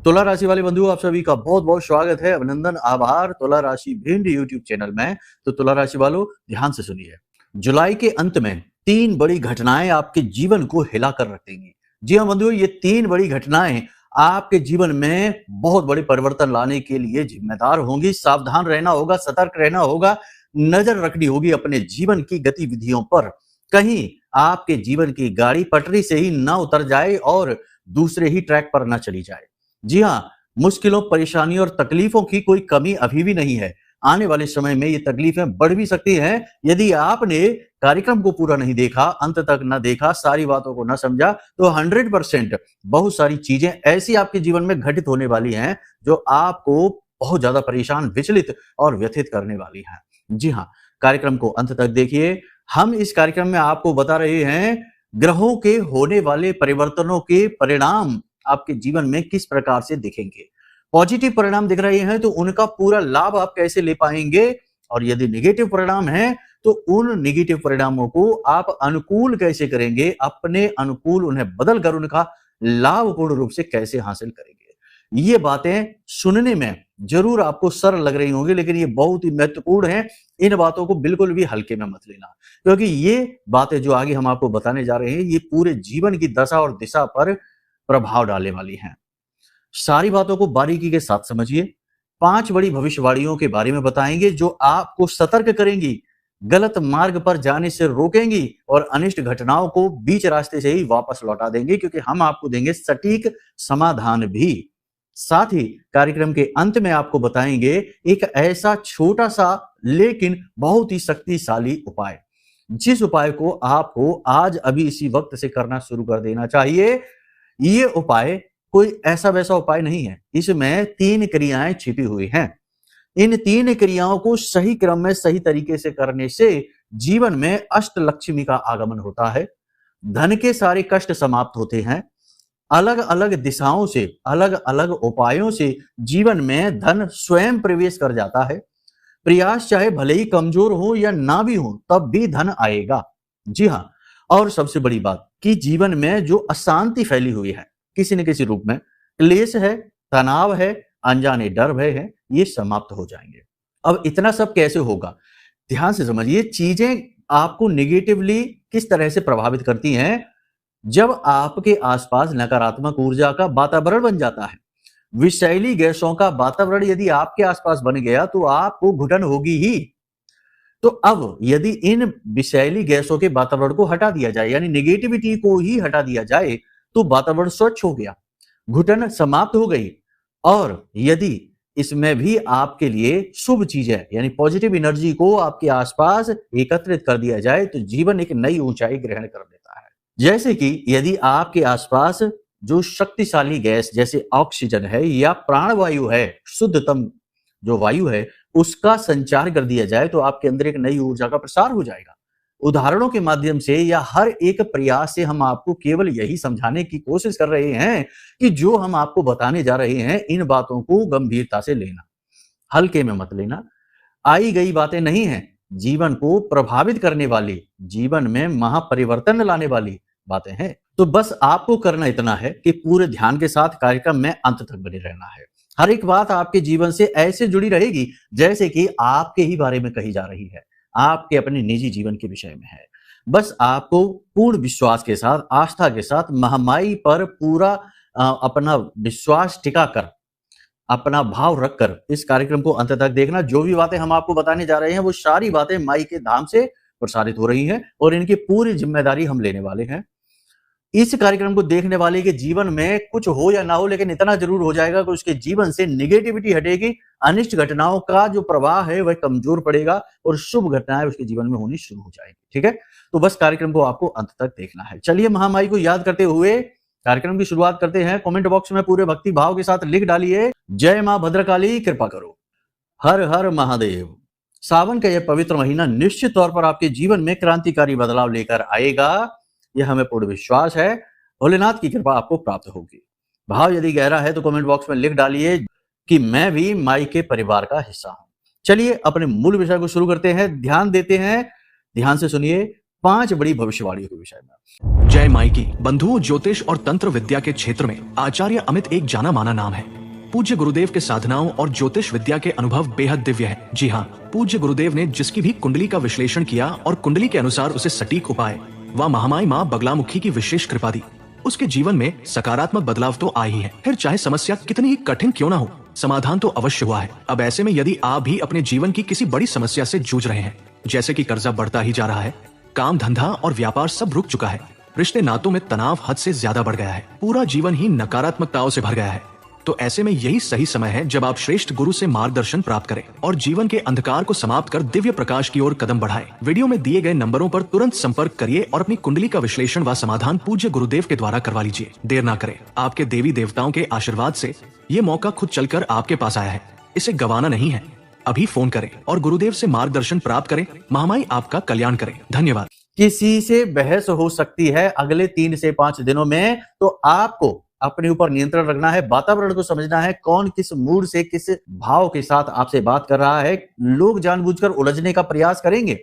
तुला राशि वाले बंधुओं, आप सभी का बहुत बहुत स्वागत है। अभिनंदन, आभार तुला राशि भिंड यूट्यूब चैनल में। तो तुला राशि वालों, ध्यान से सुनिए। जुलाई के अंत में 3 बड़ी घटनाएं आपके जीवन को हिला कर रख देंगी। जी हाँ बंधुओं, ये 3 बड़ी घटनाएं आपके जीवन में बहुत बड़े परिवर्तन लाने के लिए जिम्मेदार होंगी। सावधान रहना होगा, सतर्क रहना होगा, नजर रखनी होगी अपने जीवन की गतिविधियों पर। कहीं आपके जीवन की गाड़ी पटरी से ही ना उतर जाए और दूसरे ही ट्रैक पर ना चली जाए। जी हाँ, मुश्किलों, परेशानियों और तकलीफों की कोई कमी अभी भी नहीं है। आने वाले समय में ये तकलीफें बढ़ भी सकती हैं यदि आपने कार्यक्रम को पूरा नहीं देखा, अंत तक न देखा, सारी बातों को न समझा, तो 100% बहुत सारी चीजें ऐसी आपके जीवन में घटित होने वाली हैं जो आपको बहुत ज्यादा परेशान, विचलित और व्यथित करने वाली हैं। जी हाँ, कार्यक्रम को अंत तक देखिए। हम इस कार्यक्रम में आपको बता रहे हैं ग्रहों के होने वाले परिवर्तनों के परिणाम आपके जीवन में किस प्रकार से दिखेंगे। पॉजिटिव परिणाम दिख रहे हैं तो उनका पूरा लाभ आप कैसे ले पाएंगे, और यदि नेगेटिव परिणाम है तो उन नेगेटिव परिणामों को आप अनुकूल कैसे करेंगे, अपने अनुकूल उन्हें बदल कर उनका लाभ पूर्ण रूप से कैसे हासिल करेंगे। ये बातें सुनने में जरूर आपको सरल लग रही होंगी, लेकिन ये बहुत ही महत्वपूर्ण है। इन बातों को बिल्कुल भी हल्के में मत लेना, क्योंकि ये बातें जो आगे हम आपको बताने जा रहे हैं ये पूरे जीवन की दशा और दिशा पर प्रभाव डालने वाली हैं। सारी बातों को बारीकी के साथ समझिए। 5 बड़ी भविष्यवाणियों के बारे में बताएंगे जो आपको सतर्क करेंगी, गलत मार्ग पर जाने से रोकेंगी और अनिष्ट घटनाओं को बीच रास्ते से ही वापस लौटा देंगे, क्योंकि हम आपको देंगे सटीक समाधान भी। साथ ही कार्यक्रम के अंत में आपको बताएंगे एक ऐसा छोटा सा लेकिन बहुत ही शक्तिशाली उपाय, जिस उपाय को आपको आज अभी इसी वक्त से करना शुरू कर देना चाहिए। ये उपाय कोई ऐसा वैसा उपाय नहीं है, इसमें 3 क्रियाएं छिपी हुई हैं। इन 3 क्रियाओं को सही क्रम में, सही तरीके से करने से जीवन में अष्टलक्ष्मी का आगमन होता है, धन के सारे कष्ट समाप्त होते हैं, अलग अलग दिशाओं से, अलग अलग उपायों से जीवन में धन स्वयं प्रवेश कर जाता है। प्रयास चाहे भले ही कमजोर हो या ना भी हो, तब भी धन आएगा। जी हाँ, और सबसे बड़ी बात कि जीवन में जो अशांति फैली हुई है किसी न किसी रूप में, क्लेश है, तनाव है, अनजाने डर भय है, ये समाप्त हो जाएंगे। अब इतना सब कैसे होगा, ध्यान से समझिए। चीजें आपको निगेटिवली किस तरह से प्रभावित करती हैं, जब आपके आसपास नकारात्मक ऊर्जा का वातावरण बन जाता है, विषैली गैसों का वातावरण यदि आपके आसपास बन गया तो आपको घुटन होगी ही। तो अब यदि इन विषैली गैसों के वातावरण को हटा दिया जाए, यानी नेगेटिविटी को ही हटा दिया जाए, तो वातावरण स्वच्छ हो गया, घुटन समाप्त हो गई। और यदि इसमें भी आपके लिए शुभ चीजें यानी पॉजिटिव एनर्जी को आपके आसपास एकत्रित कर दिया जाए, तो जीवन एक नई ऊंचाई ग्रहण कर लेता है। जैसे कि यदि आपके आसपास जो शक्तिशाली गैस जैसे ऑक्सीजन है या प्राणवायु है, शुद्धतम जो वायु है, उसका संचार कर दिया जाए, तो आपके अंदर एक नई ऊर्जा का प्रसार हो जाएगा। उदाहरणों के माध्यम से या हर एक प्रयास से हम आपको केवल यही समझाने की कोशिश कर रहे हैं कि जो हम आपको बताने जा रहे हैं, इन बातों को गंभीरता से लेना, हल्के में मत लेना। आई गई बातें नहीं हैं, जीवन को प्रभावित करने वाली, जीवन में महापरिवर्तन लाने वाली बातें हैं। तो बस आपको करना इतना है कि पूरे ध्यान के साथ कार्यक्रम में अंत तक बने रहना है। हर एक बात आपके जीवन से ऐसे जुड़ी रहेगी जैसे कि आपके ही बारे में कही जा रही है, आपके अपने निजी जीवन के विषय में है। बस आपको पूर्ण विश्वास के साथ, आस्था के साथ, महामाई पर पूरा अपना विश्वास टिका कर, अपना भाव रखकर इस कार्यक्रम को अंत तक देखना। जो भी बातें हम आपको बताने जा रहे हैं वो सारी बातें माई के धाम से प्रसारित हो रही हैं और इनकी पूरी जिम्मेदारी हम लेने वाले हैं। इस कार्यक्रम को देखने वाले के जीवन में कुछ हो या ना हो, लेकिन इतना जरूर हो जाएगा कि उसके जीवन से नेगेटिविटी हटेगी, अनिष्ट घटनाओं का जो प्रवाह है वह कमजोर पड़ेगा और शुभ घटनाएं उसके जीवन में होनी शुरू हो जाएगी। ठीक है, तो बस कार्यक्रम को आपको अंत तक देखना है। चलिए महामाई को याद करते हुए कार्यक्रम की शुरुआत करते हैं। कमेंट बॉक्स में पूरे भक्ति भाव के साथ लिख डालिए, जय मां भद्रकाली कृपा करो, हर हर महादेव। सावन का यह पवित्र महीना निश्चित तौर पर आपके जीवन में क्रांतिकारी बदलाव लेकर आएगा, यह हमें पूर्ण विश्वास है। भोलेनाथ की कृपा आपको प्राप्त होगी। भाव यदि गहरा है तो कमेंट बॉक्स में लिख डालिए कि मैं भी माई के परिवार का हिस्सा हूं। चलिए अपने मूल विषय को शुरू करते हैं, ध्यान देते हैं, ध्यान से सुनिए। 5 बड़ी भविष्यवाणियों के विषय में। जय माइकी बंधुओं, ज्योतिष और तंत्र विद्या के क्षेत्र में आचार्य अमित एक जाना माना नाम है। पूज्य गुरुदेव के साधनाओं और ज्योतिष विद्या के अनुभव बेहद दिव्य है। जी हाँ, पूज्य गुरुदेव ने जिसकी भी कुंडली का विश्लेषण किया और कुंडली के अनुसार उसे सटीक उपाय व महामाई माँ बगलामुखी की विशेष कृपा दी, उसके जीवन में सकारात्मक बदलाव तो आ ही है। फिर चाहे समस्या कितनी ही कठिन क्यों ना हो, समाधान तो अवश्य हुआ है। अब ऐसे में यदि आप भी अपने जीवन की किसी बड़ी समस्या से जूझ रहे हैं, जैसे कि कर्जा बढ़ता ही जा रहा है, काम धंधा और व्यापार सब रुक चुका है, रिश्ते नातों में तनाव हद से ज्यादा बढ़ गया है, पूरा जीवन ही नकारात्मकताओं से भर गया है, तो ऐसे में यही सही समय है जब आप श्रेष्ठ गुरु से मार्गदर्शन प्राप्त करें और जीवन के अंधकार को समाप्त कर दिव्य प्रकाश की ओर कदम बढ़ाएं। वीडियो में दिए गए नंबरों पर तुरंत संपर्क करिए और अपनी कुंडली का विश्लेषण व समाधान पूज्य गुरुदेव के द्वारा करवा लीजिए। देर ना करें, आपके देवी देवताओं के आशीर्वाद से ये मौका खुद चलकर आपके पास आया है, इसे गंवाना नहीं है। अभी फोन करें और गुरुदेव से मार्गदर्शन प्राप्त करें। महामाई आपका कल्याण करें। धन्यवाद। किसी से बहस हो सकती है अगले 3 से 5 दिनों में, तो आपको अपने ऊपर नियंत्रण रखना है, वातावरण को समझना है, कौन किस मूड से किस भाव के साथ आपसे बात कर रहा है। लोग जानबूझकर उलझने का प्रयास करेंगे,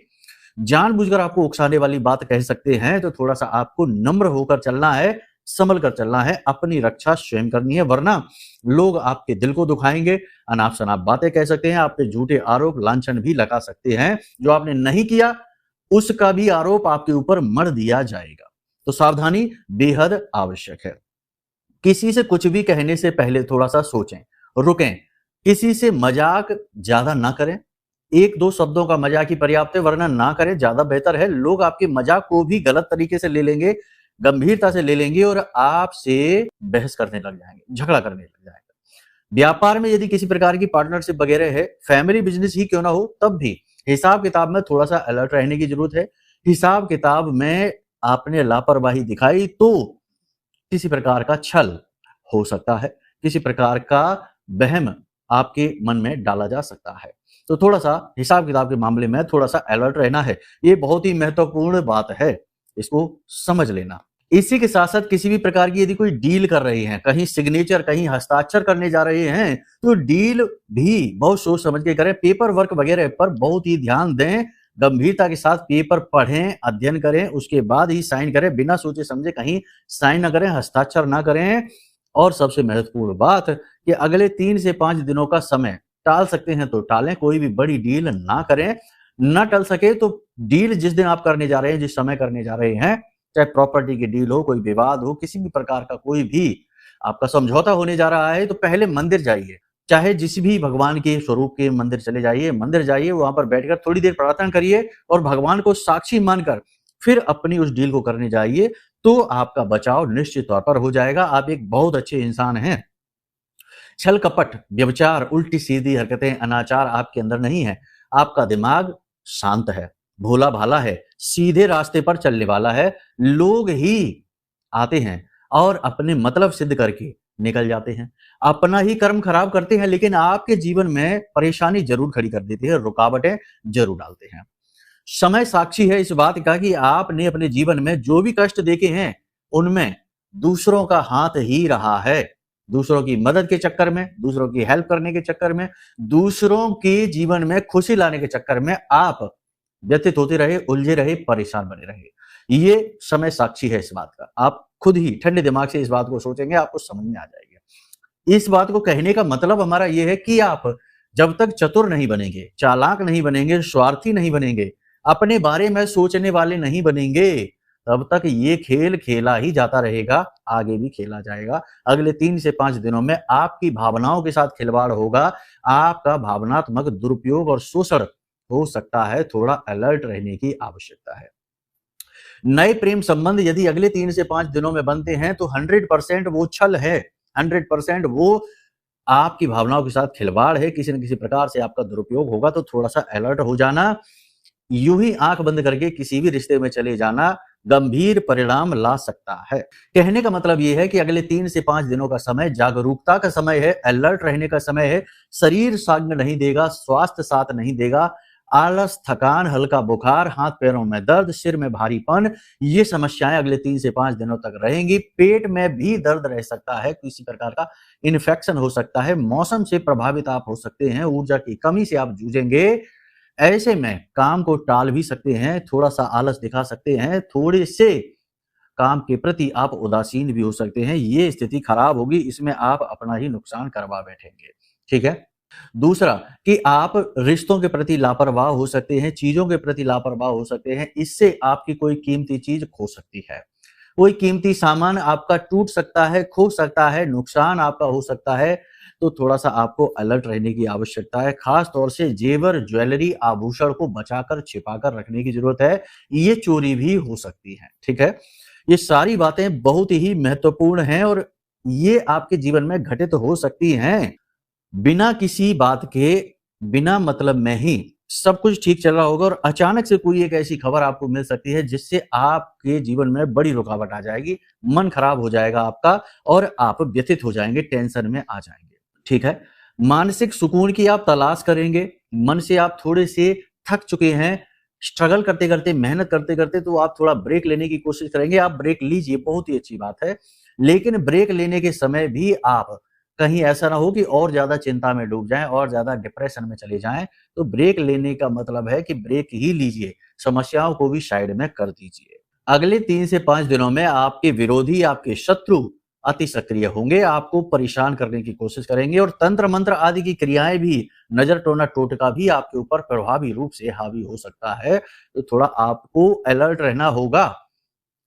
जानबूझकर आपको उकसाने वाली बात कह सकते हैं, तो थोड़ा सा आपको नम्र होकर चलना है, संभल कर चलना है, अपनी रक्षा स्वयं करनी है, वरना लोग आपके दिल को दुखाएंगे, अनाप शनाप बातें कह सकते हैं, आप पे झूठे आरोप लांछन भी लगा सकते हैं। जो आपने नहीं किया उसका भी आरोप आपके ऊपर मढ़ दिया जाएगा, तो सावधानी बेहद आवश्यक है। किसी से कुछ भी कहने से पहले थोड़ा सा सोचें, रुकें। किसी से मजाक ज्यादा ना करें, 1-2 शब्दों का मजाक ही पर्याप्त है, वरना ना करें, ज्यादा बेहतर है। लोग आपके मजाक को भी गलत तरीके से ले लेंगे, गंभीरता से ले लेंगे और आपसे बहस करने लग जाएंगे, झगड़ा करने लग जाएंगे। व्यापार में यदि किसी प्रकार की पार्टनरशिप वगैरह है, फैमिली बिजनेस ही क्यों ना हो, तब भी हिसाब किताब में थोड़ा सा अलर्ट रहने की जरूरत है। हिसाब किताब में आपने लापरवाही दिखाई तो किसी प्रकार का छल हो सकता है, किसी प्रकार का वहम आपके मन में डाला जा सकता है, तो थोड़ा सा हिसाब किताब के मामले में थोड़ा सा अलर्ट रहना है। ये बहुत ही महत्वपूर्ण बात है, इसको समझ लेना। इसी के साथ साथ किसी भी प्रकार की यदि कोई डील कर रहे हैं, कहीं सिग्नेचर, कहीं हस्ताक्षर करने जा रहे हैं, तो डील भी बहुत सोच समझ के करें। पेपर वर्क वगैरह पर बहुत ही ध्यान दें, गंभीरता के साथ पेपर पढ़ें, अध्ययन करें, उसके बाद ही साइन करें। बिना सोचे समझे कहीं साइन ना करें, हस्ताक्षर ना करें। और सबसे महत्वपूर्ण बात कि अगले 3 से 5 दिनों का समय टाल सकते हैं तो टालें, कोई भी बड़ी डील ना करें। ना टल सके तो डील जिस दिन आप करने जा रहे हैं, जिस समय करने जा रहे हैं, चाहे प्रॉपर्टी की डील हो, कोई विवाद हो, किसी भी प्रकार का कोई भी आपका समझौता होने जा रहा है, तो पहले मंदिर जाइए, चाहे जिस भी भगवान के स्वरूप के मंदिर चले जाइए, मंदिर जाइए, वहां पर बैठकर थोड़ी देर प्रार्थना करिए और भगवान को साक्षी मानकर फिर अपनी उस डील को करने जाइए, तो आपका बचाव निश्चित तौर पर हो जाएगा। आप एक बहुत अच्छे इंसान हैं। छल कपट, व्यभिचार, उल्टी सीधी हरकतें, अनाचार आपके अंदर नहीं है। आपका दिमाग शांत है, भोला भाला है, सीधे रास्ते पर चलने वाला है। लोग ही आते हैं और अपने मतलब सिद्ध करके निकल जाते हैं, अपना ही कर्म खराब करते हैं, लेकिन आपके जीवन में परेशानी जरूर खड़ी कर देते हैं, रुकावटें जरूर डालते हैं। समय साक्षी है इस बात का कि आपने अपने जीवन में जो भी कष्ट देखे हैं, उनमें दूसरों का हाथ ही रहा है। दूसरों की मदद के चक्कर में, दूसरों की हेल्प करने के चक्कर में, दूसरों के जीवन में खुशी लाने के चक्कर में आप व्यतीत होते रहे, उलझे रहे, परेशान बने रहे। ये समय साक्षी है इस बात का। आप खुद ही ठंडे दिमाग से इस बात को सोचेंगे, आपको समझ में आ जाएगी। इस बात को कहने का मतलब हमारा ये है कि आप जब तक चतुर नहीं बनेंगे, चालाक नहीं बनेंगे, स्वार्थी नहीं बनेंगे, अपने बारे में सोचने वाले नहीं बनेंगे, तब तक ये खेल खेला ही जाता रहेगा, आगे भी खेला जाएगा। अगले 3 से 5 दिनों में आपकी भावनाओं के साथ खिलवाड़ होगा, आपका भावनात्मक दुरुपयोग और शोषण हो सकता है। थोड़ा अलर्ट रहने की आवश्यकता है। नए प्रेम संबंध यदि अगले 3 से 5 दिनों में बनते हैं, तो 100% वो छल है, 100% वो आपकी भावनाओं के साथ खिलवाड़ है, किसी न किसी प्रकार से आपका दुरुपयोग होगा। तो थोड़ा सा अलर्ट हो जाना, यूं ही आंख बंद करके किसी भी रिश्ते में चले जाना गंभीर परिणाम ला सकता है। कहने का मतलब यह है कि अगले 3 से 5 दिनों का समय जागरूकता का समय है, अलर्ट रहने का समय है। शरीर साथ नहीं देगा, स्वास्थ्य साथ नहीं देगा। आलस, थकान, हल्का बुखार, हाथ पैरों में दर्द, सिर में भारीपन, ये समस्याएं अगले 3 से 5 दिनों तक रहेंगी। पेट में भी दर्द रह सकता है, किसी प्रकार का इन्फेक्शन हो सकता है। मौसम से प्रभावित आप हो सकते हैं, ऊर्जा की कमी से आप जूझेंगे। ऐसे में काम को टाल भी सकते हैं, थोड़ा सा आलस दिखा सकते हैं, थोड़े से काम के प्रति आप उदासीन भी हो सकते हैं। ये स्थिति खराब होगी, इसमें आप अपना ही नुकसान करवा बैठेंगे। ठीक है। दूसरा कि आप रिश्तों के प्रति लापरवाह हो सकते हैं, चीजों के प्रति लापरवाह हो सकते हैं, इससे आपकी कोई कीमती चीज खो सकती है। कोई कीमती सामान आपका टूट सकता है, खो सकता है, नुकसान आपका हो सकता है, तो थोड़ा-सा आपको अलर्ट रहने की आवश्यकता है। खास तौर से जेवर, ज्वेलरी, आभूषण को बचाकर, छिपाकर रखने की ज़रूरत है। ये चोरी भी हो सकती है, ठीक है? ये सारी बातें बहुत ही महत्वपूर्ण हैं और ये आपके जीवन में घटित हो सकती हैं। बिना किसी बात के, बिना मतलब में ही सब कुछ ठीक चल रहा होगा और अचानक से कोई एक ऐसी खबर आपको मिल सकती है जिससे आपके जीवन में बड़ी रुकावट आ जाएगी, मन खराब हो जाएगा आपका और आप व्यथित हो जाएँगे, टेंशन में आ जाएँगे, ठीक है? मानसिक सुकून की आप तलाश करेंगे, मन से आप थोड़े से थक चुके हैं, स्ट्रगल करते-करते, मेहनत करते-करते तो आप थोड़ा ब्रेक लेने की कोशिश करेंगे, आप ब्रेक लीजिए, बहुत ही अच्छी बात है। लेकिन ब्रेक लेने के समय भी आप कहीं ऐसा ना हो कि और ज़्यादा चिंता में डूब जाएँ और ज़्यादा डिप्रेशन में चले जाएँ, तो ब्रेक लेने का मतलब है कि ब्रेक ही लीजिए, समस्याओं को भी साइड में कर दीजिए। अगले 3 से 5 दिनों में आपके विरोधी, आपके शत्रु अति सक्रिय होंगे, आपको परेशान करने की कोशिश करेंगे और तंत्र-मंत्र आदि की क्रियाएँ भी, नज़र टोना टोटका भी आपके ऊपर प्रभावी रूप से हावी हो सकता है, तो थोड़ा आपको अलर्ट रहना होगा।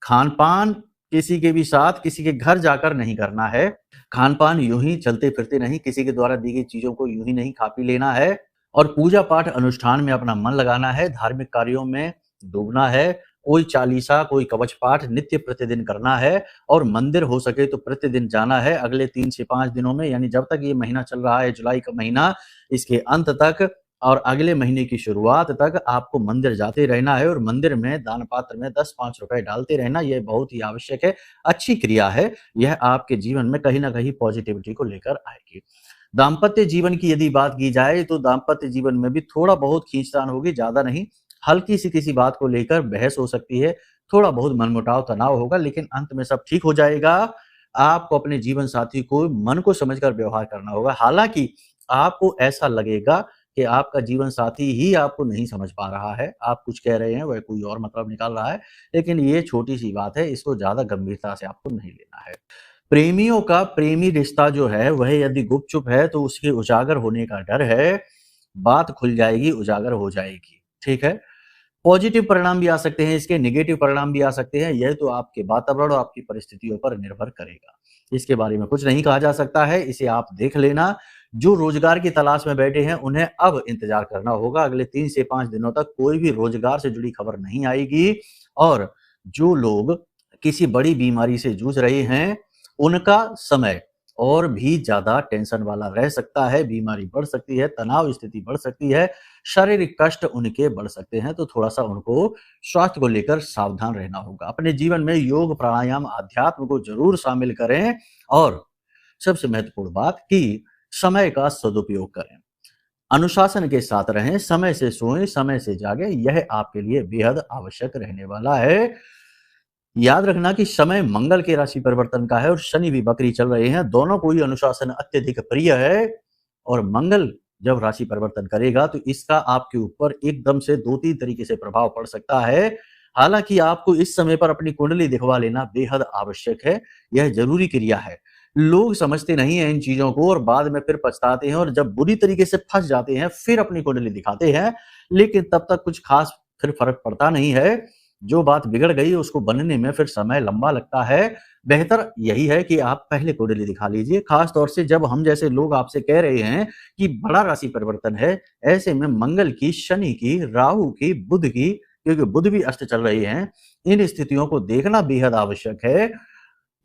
खान-पान किसी के भी साथ, किसी के घर जाकर नहीं करना है। खान-पान यूँ ही चलते-फिरते नहीं, किसी के द्वारा दी गई चीज़ों को यूँ ही नहीं खा-पी लेना है और पूजा-पाठ अनुष्ठान में अपना मन लगाना है, धार्मिक कार्यों में डूबना है, कोई चालीसा, कोई कवच पाठ नित्य प्रतिदिन करना है और मंदिर हो सके तो प्रतिदिन जाना है। अगले 3 से 5 दिनों में यानी जब तक ये महीना चल रहा है, जुलाई का महीना, इसके अंत तक और अगले महीने की शुरुआत तक आपको मंदिर जाते रहना है और मंदिर में दान पात्र में 10-5 रुपए डालते रहना, यह बहुत ही आवश्यक है, अच्छी क्रिया है। यह आपके जीवन में कहीं न कहीं पॉजिटिविटी को लेकर आएगी। दाम्पत्य जीवन की यदि बात की जाए तो दाम्पत्य जीवन में भी थोड़ा बहुत खींचतान होगी, ज़्यादा नहीं। हल्की-सी किसी बात को लेकर बहस हो सकती है, थोड़ा बहुत मनमुटाव, तनाव होगा, लेकिन अंत में सब ठीक हो जाएगा। आपको अपने जीवन साथी को मन को समझकर व्यवहार करना होगा। हालाँकि आपको ऐसा लगेगा कि आपका जीवन साथी ही आपको नहीं समझ पा रहा है, आप कुछ कह रहे हैं, वह कोई और मतलब निकाल रहा है, लेकिन ये छोटी-सी बात है, इसको ज़्यादा गंभीरता से आपको नहीं लेना है। प्रेमियों का प्रेमी रिश्ता जो है, वह यदि गुपचुप है, तो उसके उजागर होने का डर है, बात खुल जाएगी, उजागर हो जाएगी, ठीक है? पॉजिटिव परिणाम भी आ सकते हैं इसके, नेगेटिव परिणाम भी आ सकते हैं, यह तो आपके वातावरण और आपकी परिस्थितियों पर निर्भर करेगा। इसके बारे में कुछ नहीं कहा जा सकता है, इसे आप देख लेना। जो रोजगार की तलाश में बैठे हैं, उन्हें अब इंतजार करना होगा। अगले 3 से 5 दिनों तक कोई भी रोजगार से जुड़ी खबर नहीं आएगी और जो लोग किसी बड़ी बीमारी से जूझ रहे हैं, उनका समय और भी ज़्यादा टेंशन वाला रह सकता है, बीमारी बढ़ सकती है, तनाव स्थिति बढ़ सकती है, शारीरिक कष्ट उनके बढ़ सकते हैं, तो थोड़ा-सा उनको स्वास्थ्य को लेकर सावधान रहना होगा। अपने जीवन में योग, प्राणायाम, अध्यात्म को ज़रूर शामिल करें और सबसे महत्वपूर्ण बात कि समय का सदुपयोग करें। अनुशासन के साथ रहें, समय से सोएं, समय से जागें, यह आपके लिए बेहद आवश्यक रहने वाला है। याद रखना कि समय मंगल के राशि परिवर्तन का है और शनि भी वक्री चल रहे हैं, दोनों को ही अनुशासन अत्यधिक प्रिय है और मंगल जब राशि परिवर्तन करेगा तो इसका आपके ऊपर एकदम से 2-3 तरीके से प्रभाव पड़ सकता है। हालाँकि आपको इस समय पर अपनी कुंडली दिखवा लेना बेहद आवश्यक है, यह ज़रूरी क्रिया है। लोग समझते नहीं हैं इन चीज़ों को और बाद में फिर पछताते हैं और जब बुरी तरीके से फँस जाते हैं, फिर अपनी कुंडली दिखाते हैं, लेकिन तब तक कुछ ख़ास फिर फ़र्क पड़ता नहीं है। जो बात बिगड़ गई उसको बनने में फिर समय लंबा लगता है। बेहतर यही है कि आप पहले कुंडली दिखा लीजिए, ख़ास तौर से जब हम जैसे लोग आपसे कह रहे हैं कि बड़ा राशि परिवर्तन है, ऐसे में मंगल की, शनि की, राहु की, बुध की, क्योंकि बुध भी अस्त चल रहे हैं, इन स्थितियों को देखना बेहद आवश्यक है।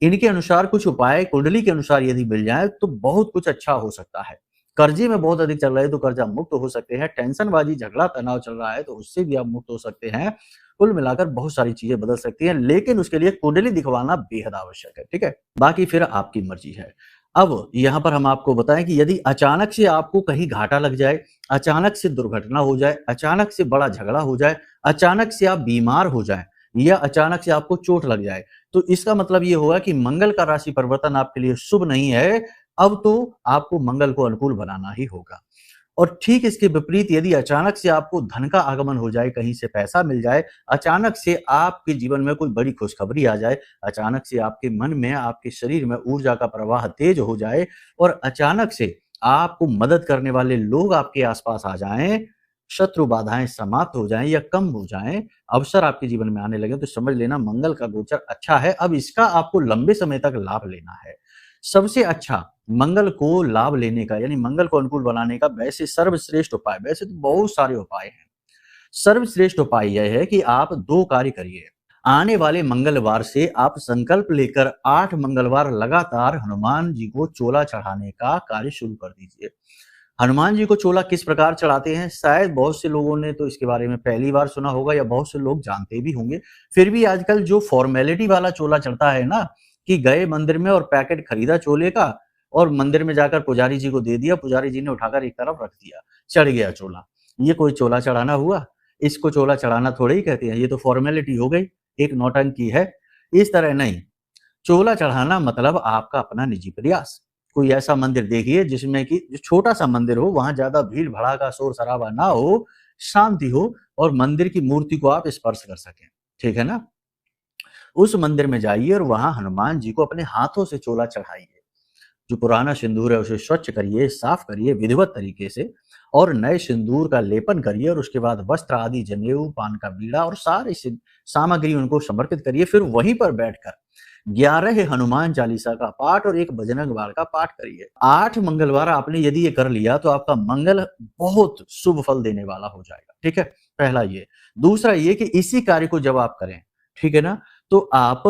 इनके अनुसार कुछ उपाय कुंडली के अनुसार यदि मिल जाए तो बहुत कुछ अच्छा हो सकता है। कर्जे में बहुत अधिक चल रहे हैं तो कर्जा मुक्त हो सकते हैं, टेंशनबाजी, झगड़ा, तनाव चल रहा है तो उससे भी आप मुक्त हो सकते हैं। कुल मिलाकर बहुत सारी चीजें बदल सकती हैं, लेकिन उसके लिए कुंडली दिखवाना बेहद आवश्यक है, ठीक है? बाकी फिर आपकी मर्जी है। अब यहाँ पर हम आपको बताएं कि यदि अचानक से आपको कहीं घाटा लग जाए, अचानक से दुर्घटना हो जाए, अचानक से बड़ा झगड़ा हो जाए, अचानक से आप बीमार हो जाएं या अचानक से आपको चोट लग जाए, तो इसका मतलब ये होगा कि मंगल का राशि परिवर्तन आपके लिए शुभ नहीं है। अब तो आपको मंगल को अनुकूल बनाना ही होगा। और ठीक इसके विपरीत यदि अचानक से आपको धन का आगमन हो जाए, कहीं से पैसा मिल जाए, अचानक से आपके जीवन में कोई बड़ी खुशखबरी आ जाए, अचानक से आपके मन में, आपके शरीर में ऊर्जा का प्रवाह तेज हो जाए और अचानक से आपको मदद करने वाले लोग आपके आसपास आ जाएं, शत्रु बाधाएं समाप्त हो जाएं या कम हो जाएं, अवसर आपके जीवन में आने लगे, तो समझ लेना मंगल का गोचर अच्छा है। अब इसका आपको लंबे समय तक लाभ लेना है। सबसे अच्छा मंगल को लाभ लेने का, यानी मंगल को अनुकूल बनाने का वैसे सर्वश्रेष्ठ उपाय, वैसे तो बहुत सारे उपाय हैं, सर्वश्रेष्ठ उपाय यह है कि आप 2 कार्य करिए। आने वाले मंगलवार से आप संकल्प लेकर 8 मंगलवार लगातार हनुमान जी को चोला चढ़ाने का कार्य शुरू कर दीजिए। हनुमान जी को चोला किस प्रकार चढ़ाते हैं, शायद बहुत से लोगों ने तो इसके बारे में पहली बार सुना होगा या बहुत से लोग जानते भी होंगे। फिर भी आजकल जो फॉर्मेलिटी वाला चोला चढ़ता है ना, कि गए मंदिर में और पैकेट खरीदा चोले का और मंदिर में जाकर पुजारी जी को दे दिया, पुजारी जी ने उठाकर एक तरफ रख दिया, चढ़ गया चोला। ये कोई चोला चढ़ाना हुआ? इसको चोला चढ़ाना थोड़े ही कहते हैं, ये तो फॉर्मेलिटी हो गई, एक नौटंकी है। इस तरह नहीं, चोला चढ़ाना मतलब आपका अपना निजी प्रयास। कोई ऐसा मंदिर देखिए जिसमें कि जो छोटा सा मंदिर हो, वहां ज्यादा भीड़ भड़ाका शोर शराबा ना हो, शांति हो और मंदिर की मूर्ति को आप स्पर्श कर सकें, ठीक है ना। उस मंदिर में जाइए और वहां हनुमान जी को अपने हाथों से चोला चढ़ाइए। जो पुराना सिंदूर है उसे स्वच्छ करिए, साफ करिए विधिवत तरीके से और नए सिंदूर का लेपन करिए और उसके बाद वस्त्र आदि, जनेऊ, पान का बीड़ा और सारी सामग्री उनको समर्पित करिए। फिर वहीं पर बैठकर 11 हनुमान चालीसा का पाठ और 1 बजरंग बाण का पाठ करिए। 8 मंगलवार आपने यदि ये कर लिया तो आपका मंगल बहुत शुभ फल देने वाला हो जाएगा, ठीक है। पहला ये। दूसरा ये कि इसी कार्य को जब आप करें, ठीक है ना, तो आप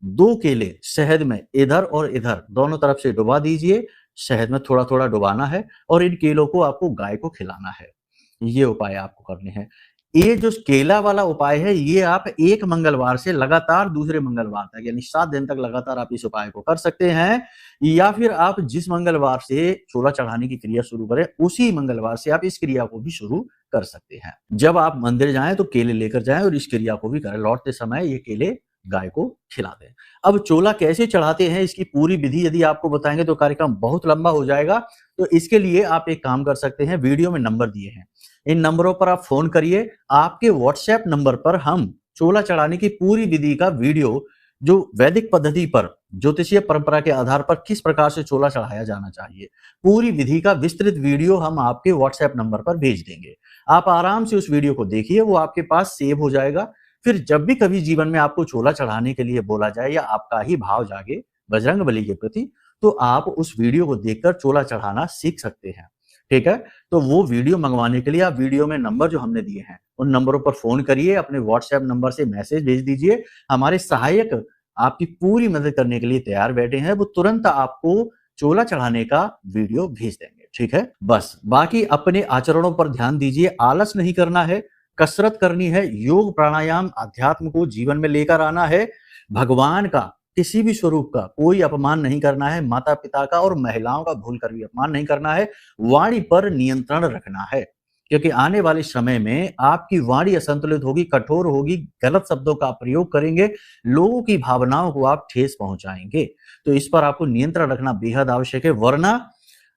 2 केले शहद में इधर और इधर दोनों तरफ से डुबा दीजिए। शहद में थोड़ा थोड़ा डुबाना है और इन केलों को आपको गाय को खिलाना है। ये उपाय आपको करने हैं। ये जो केला वाला उपाय है, ये आप 1 मंगलवार से लगातार दूसरे मंगलवार तक, यानी 7 दिन तक लगातार आप इस उपाय को कर सकते हैं। या फिर आप जिस मंगलवार से चोला चढ़ाने की क्रिया शुरू करें, उसी मंगलवार से आप इस क्रिया को भी शुरू कर सकते हैं। जब आप मंदिर जाएं तो केले लेकर जाएं और इस क्रिया को भी करें। लौटते समय ये केले गाय को खिला दें। अब चोला कैसे चढ़ाते हैं, इसकी पूरी विधि यदि आपको बताएंगे तो कार्यक्रम बहुत लंबा हो जाएगा। तो इसके लिए आप एक काम कर सकते हैं, वीडियो में नंबर दिए हैं, इन नंबरों पर आप फोन करिए। आपके व्हाट्सएप नंबर पर हम चोला चढ़ाने की पूरी विधि का वीडियो, जो वैदिक पद्धति पर, ज्योतिषीय परंपरा के आधार पर किस प्रकार से चोला चढ़ाया जाना चाहिए, पूरी विधि का विस्तृत वीडियो हम आपके व्हाट्सएप नंबर पर भेज देंगे। आप आराम से उस वीडियो को देखिए, वो आपके पास सेव हो जाएगा। फिर जब भी कभी जीवन में आपको चोला चढ़ाने के लिए बोला जाए या आपका ही भाव जागे बजरंगबली के प्रति, तो आप उस वीडियो को देखकर चोला चढ़ाना सीख सकते हैं, ठीक है। तो वो वीडियो मंगवाने के लिए आप वीडियो में नंबर जो हमने दिए हैं उन नंबरों पर फोन करिए, अपने व्हाट्सएप नंबर से मैसेज भेज दीजिए। हमारे सहायक आपकी पूरी मदद करने के लिए तैयार बैठे हैं, वो तुरंत आपको चोला चढ़ाने का वीडियो भेज देंगे, ठीक है। बस बाकी अपने आचरणों पर ध्यान दीजिए, आलस नहीं करना है, कसरत करनी है, योग प्राणायाम अध्यात्म को जीवन में लेकर आना है, भगवान का किसी भी स्वरूप का कोई अपमान नहीं करना है, माता पिता का और महिलाओं का भूल कर भी अपमान नहीं करना है, वाणी पर नियंत्रण रखना है, क्योंकि आने वाले समय में आपकी वाणी असंतुलित होगी, कठोर होगी, गलत शब्दों का प्रयोग करेंगे, लोगों की भावनाओं को आप ठेस पहुंचाएंगे। तो इस पर आपको नियंत्रण रखना बेहद आवश्यक है, वरना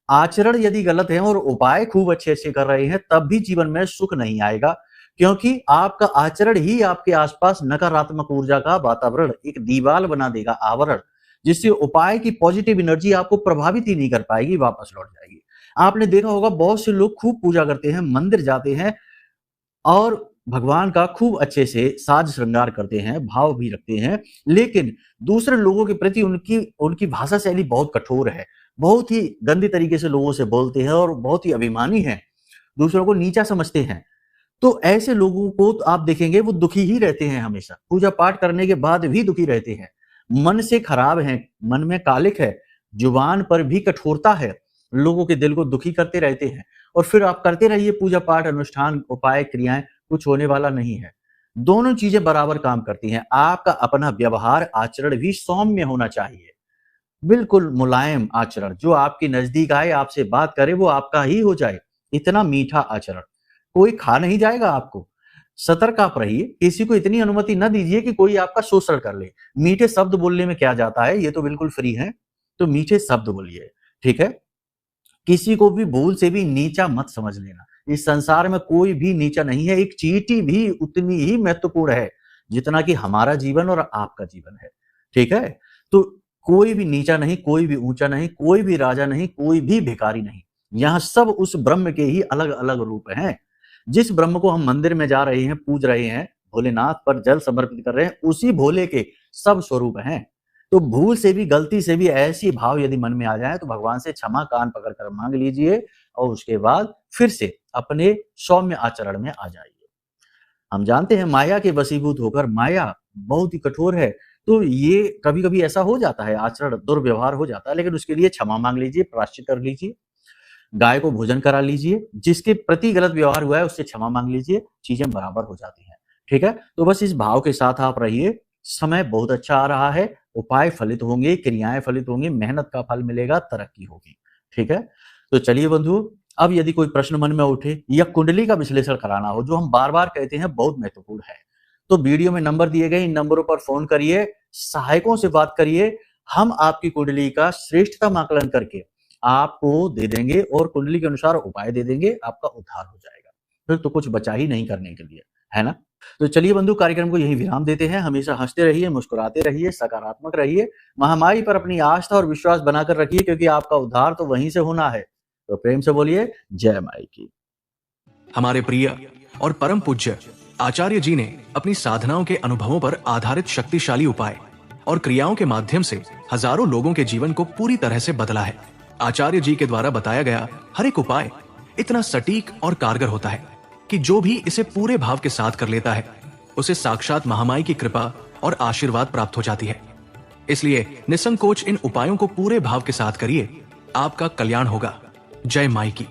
आचरण यदि गलत है और उपाय खूब अच्छे अच्छे कर रहे हैं तब भी जीवन में सुख नहीं आएगा, क्योंकि आपका आचरण ही आपके आसपास नकारात्मक ऊर्जा का वातावरण, एक दीवार बना देगा, आवरण, जिससे उपाय की पॉजिटिव एनर्जी आपको प्रभावित ही नहीं कर पाएगी, वापस लौट जाएगी। आपने देखा होगा बहुत से लोग खूब पूजा करते हैं, मंदिर जाते हैं और भगवान का खूब अच्छे से साज श्रृंगार करते हैं, भाव भी रखते हैं, लेकिन दूसरे लोगों के प्रति उनकी भाषा शैली बहुत कठोर है, बहुत ही गंदी तरीके से लोगों से बोलते हैं और बहुत ही अभिमानी हैं, दूसरों को नीचा समझते हैं। तो ऐसे लोगों को तो आप देखेंगे वो दुखी ही रहते हैं, हमेशा पूजा पाठ करने के बाद भी दुखी रहते हैं, मन से खराब हैं, मन में कालिक है, जुबान पर भी कठोरता है, लोगों के दिल को दुखी करते रहते हैं। और फिर आप करते रहिए पूजा पाठ, अनुष्ठान, उपाय, क्रियाएं, कुछ होने वाला नहीं है। दोनों चीजें बराबर काम करती हैं। आपका अपना व्यवहार, आचरण भी सौम्य होना चाहिए, बिल्कुल मुलायम आचरण, जो आपके नजदीक आए, आपसे बात करे, वो आपका ही हो जाए, इतना मीठा आचरण। कोई खा नहीं जाएगा आपको, सतर्क आप रहिए, किसी को इतनी अनुमति न दीजिए कि कोई आपका शोषण कर ले। मीठे शब्द बोलने में क्या जाता है, ये तो बिल्कुल फ्री है, तो मीठे शब्द बोलिए, ठीक है। किसी को भी भूल से भी नीचा मत समझ लेना। इस संसार में कोई भी नीचा नहीं है, एक चींटी भी उतनी ही महत्वपूर्ण है जितना कि हमारा जीवन और आपका जीवन है। ठीक है, तो कोई भी नीचा नहीं, कोई भी ऊंचा नहीं, कोई भी राजा नहीं, कोई भी भिखारी नहीं। यहाँ सब उस ब्रह्म के ही अलग अलग रूप हैं। जिस ब्रह्म को हम मंदिर में जा रहे हैं, पूज रहे हैं, भोलेनाथ पर जल समर्पित कर रहे हैं, उसी भोले के सब स्वरूप हैं। तो भूल से भी, गलती से भी ऐसी भाव यदि मन में आ जाए तो भगवान से क्षमा कान पकड़कर मांग लीजिए और उसके बाद फिर से अपने सौम्य आचरण में आ जाइए। हम जानते हैं माया के वशीभूत होकर, माया बहुत ही कठोर है, तो ये कभी कभी ऐसा हो जाता है, आचरण दुर्व्यवहार हो जाता है, लेकिन उसके लिए क्षमा मांग लीजिए, प्रायश्चित कर लीजिए, गाय को भोजन करा लीजिए, जिसके प्रति गलत व्यवहार हुआ है उससे क्षमा मांग लीजिए, चीजें बराबर हो जाती हैं। ठीक है, तो बस इस भाव के साथ आप रहिए। समय बहुत अच्छा आ रहा है, उपाय फलित होंगे, क्रियाएं फलित होंगी, मेहनत का फल मिलेगा, तरक्की होगी। ठीक है, तो चलिए बंधु, अब यदि कोई प्रश्न मन में उठे या कुंडली का विश्लेषण कराना हो, जो हम बार बार कहते हैं बहुत महत्वपूर्ण है, तो वीडियो में नंबर दिए गए, इन नंबरों पर फोन करिए, सहायकों से बात करिए। हम आपकी कुंडली का श्रेष्ठतम आकलन करके आपको दे देंगे और कुंडली के अनुसार उपाय दे देंगे, आपका उद्धार हो जाएगा। फिर तो कुछ बचा ही नहीं करने के लिए, है ना। तो चलिए बंधु, कार्यक्रम को यही विराम देते हैं। हमेशा हंसते रहिए, मुस्कुराते रहिए, सकारात्मक रहिए, महामाई पर अपनी आस्था और विश्वास बनाकर रखिए, क्योंकि आपका उद्धार तो वहीं से होना है। तो प्रेम से बोलिए जय माई की। हमारे प्रिय और परम पूज्य आचार्य जी ने अपनी साधनाओं के अनुभवों पर आधारित शक्तिशाली उपाय और क्रियाओं के माध्यम से हजारों लोगों के जीवन को पूरी तरह से बदला है। आचार्य जी के द्वारा बताया गया हर एक उपाय इतना सटीक और कारगर होता है कि जो भी इसे पूरे भाव के साथ कर लेता है, उसे साक्षात महामाई की कृपा और आशीर्वाद प्राप्त हो जाती है। इसलिए निसंकोच इन उपायों को पूरे भाव के साथ करिए, आपका कल्याण होगा। जय माई की।